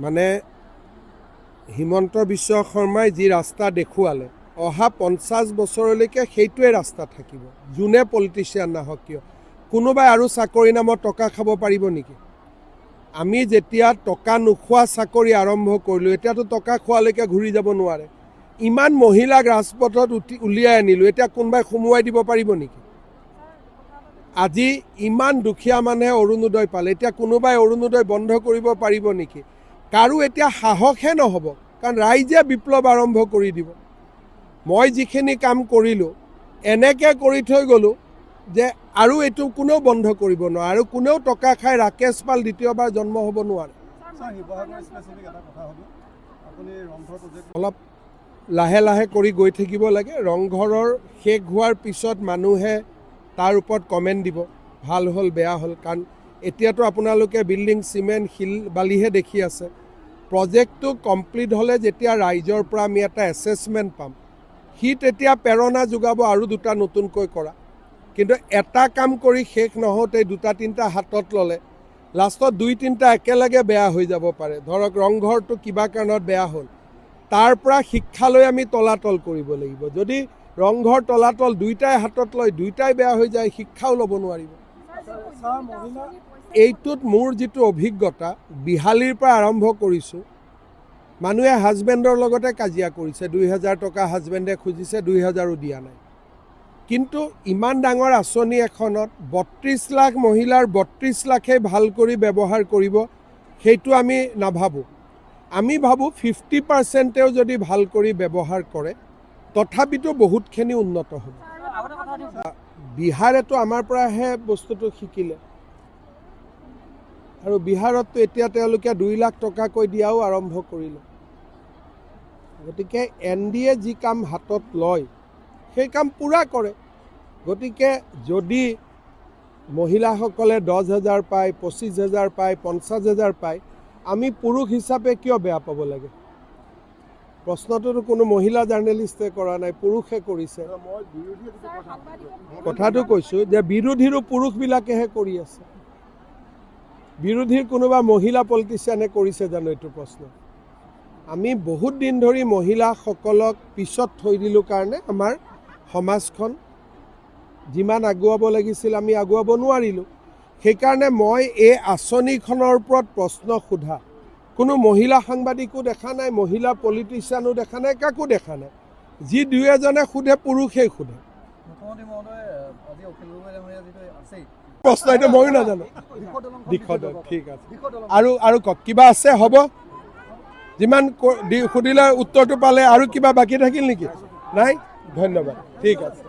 মানে হিমন্ত বিশ্ব শৰ্মাই যি ৰাস্তা দেখুৱালে অহা 50 বছৰলৈকে সেইটোৱে ৰাস্তা থাকিব। যোনে পলিটিচিয়ান নাহক কিয়, কোনোবাই আৰু চাকৰি নামত টকা খাব পাৰিব নেকি? আমি যেতিয়া টকা নোখোৱা চাকৰি আৰম্ভ কৰিলোঁ, এতিয়াতো টকা খোৱালৈকে ঘূৰি যাব নোৱাৰে। ইমান মহিলাক ৰাজপথত উলিয়াই আনিলোঁ, এতিয়া কোনোবাই সোমোৱাই দিব পাৰিব নেকি? আজি ইমান দুখীয়া মানুহে অৰুণোদয় পালে, এতিয়া কোনোবাই অৰুণোদয় বন্ধ কৰিব পাৰিব নেকি? কাৰো এতিয়া সাহসহে নহ'ব, কাৰণ ৰাইজে বিপ্লৱ আৰম্ভ কৰি দিব। মই যিখিনি কাম কৰিলোঁ এনেকৈ কৰি থৈ গ'লোঁ যে আৰু এইটো কোনেও বন্ধ কৰিব নোৱাৰে, আৰু কোনেও টকা খাই ৰাকেশ পাল দ্বিতীয়বাৰ জন্ম হ'ব নোৱাৰে। অলপ লাহে লাহে কৰি গৈ থাকিব লাগে। ৰংঘৰৰ শেষ হোৱাৰ পিছত মানুহে তাৰ ওপৰত কমেণ্ট দিব, ভাল হ'ল বেয়া হ'ল, কাৰণ এতিয়াতো আপোনালোকে বিল্ডিং চিমেণ্ট শিল বালিহে দেখি আছে। প্ৰজেক্টটো কমপ্লিট হ'লে যেতিয়া ৰাইজৰ পৰা আমি এটা এছেছমেণ্ট পাম, সি তেতিয়া প্ৰেৰণা যোগাব আৰু দুটা নতুনকৈ কৰা। কিন্তু এটা কাম কৰি শেষ নহওঁতে দুটা তিনিটা হাতত ল'লে লাষ্টত দুই তিনিটা একেলগে বেয়া হৈ যাব পাৰে। ধৰক ৰংঘৰটো কিবা কাৰণত বেয়া হ'ল, তাৰ পৰা শিক্ষা লৈ আমি তলাতল কৰিব লাগিব। যদি ৰংঘৰ তলাতল দুইটাই হাতত লয়, দুইটাই বেয়া হৈ যায়, শিক্ষাও ল'ব নোৱাৰিব। এইটোত মোৰ যিটো অভিজ্ঞতা, বিহালীৰ পৰা আৰম্ভ কৰিছোঁ, মানুহে হাজবেণ্ডৰ লগতে কাজিয়া কৰিছে। 2000 টকা হাজবেণ্ডে খুজিছে, 2000ও দিয়া নাই। কিন্তু ইমান ডাঙৰ আঁচনি এখনত 32 লাখ মহিলাৰ 32 লাখেই ভাল কৰি ব্যৱহাৰ কৰিব, সেইটো আমি নাভাবোঁ। আমি ভাবোঁ 50%ও যদি ভাল কৰি ব্যৱহাৰ কৰে তথাপিতো বহুতখিনি উন্নত হ'ব। বিহাৰেতো আমাৰ পৰাহে বস্তুটো শিকিলে, আৰু বিহাৰততো এতিয়া তেওঁলোকে 2 লাখ টকাকৈ দিয়াও আৰম্ভ কৰিলে। গতিকে NDA যি কাম হাতত লয় সেই কাম পূৰা কৰে। গতিকে যদি মহিলাসকলে 10,000 পায়, 25,000 পায়, 50,000 পায়, আমি পুৰুষ হিচাপে কিয় বেয়া পাব লাগে? প্ৰশ্নটোতো কোনো মহিলা জাৰ্নেলিষ্টে কৰা নাই, পুৰুষে কৰিছে। কথাটো কৈছোঁ যে বিৰোধীৰো পুৰুষবিলাকেহে কৰি আছে। বিৰোধীৰ কোনোবা মহিলা পলিটিচিয়ানে কৰিছে জানো? এইটো প্ৰশ্ন। আমি বহুত দিন ধৰি মহিলাসকলক পিছত থৈ দিলোঁ কাৰণে আমাৰ সমাজখন যিমান আগুৱাব লাগিছিল আমি আগুৱাব নোৱাৰিলোঁ। সেইকাৰণে মই এই আঁচনিখনৰ ওপৰত প্ৰশ্ন সোধা কোনো মহিলা সাংবাদিকো দেখা নাই, মহিলা পলিটিচিয়ানো দেখা নাই, কাকো দেখা নাই। যি দুই এজনে সোধে পুৰুষেই সোধে। প্ৰশ্ন এইটো ময়ো নাজানো। ঠিক আছে, আৰু কওক, কিবা আছে? হ'ব, যিমান সুধিলে উত্তৰটো পালে। আৰু কিবা বাকী থাকিল নেকি? নাই? ধন্যবাদ, ঠিক আছে।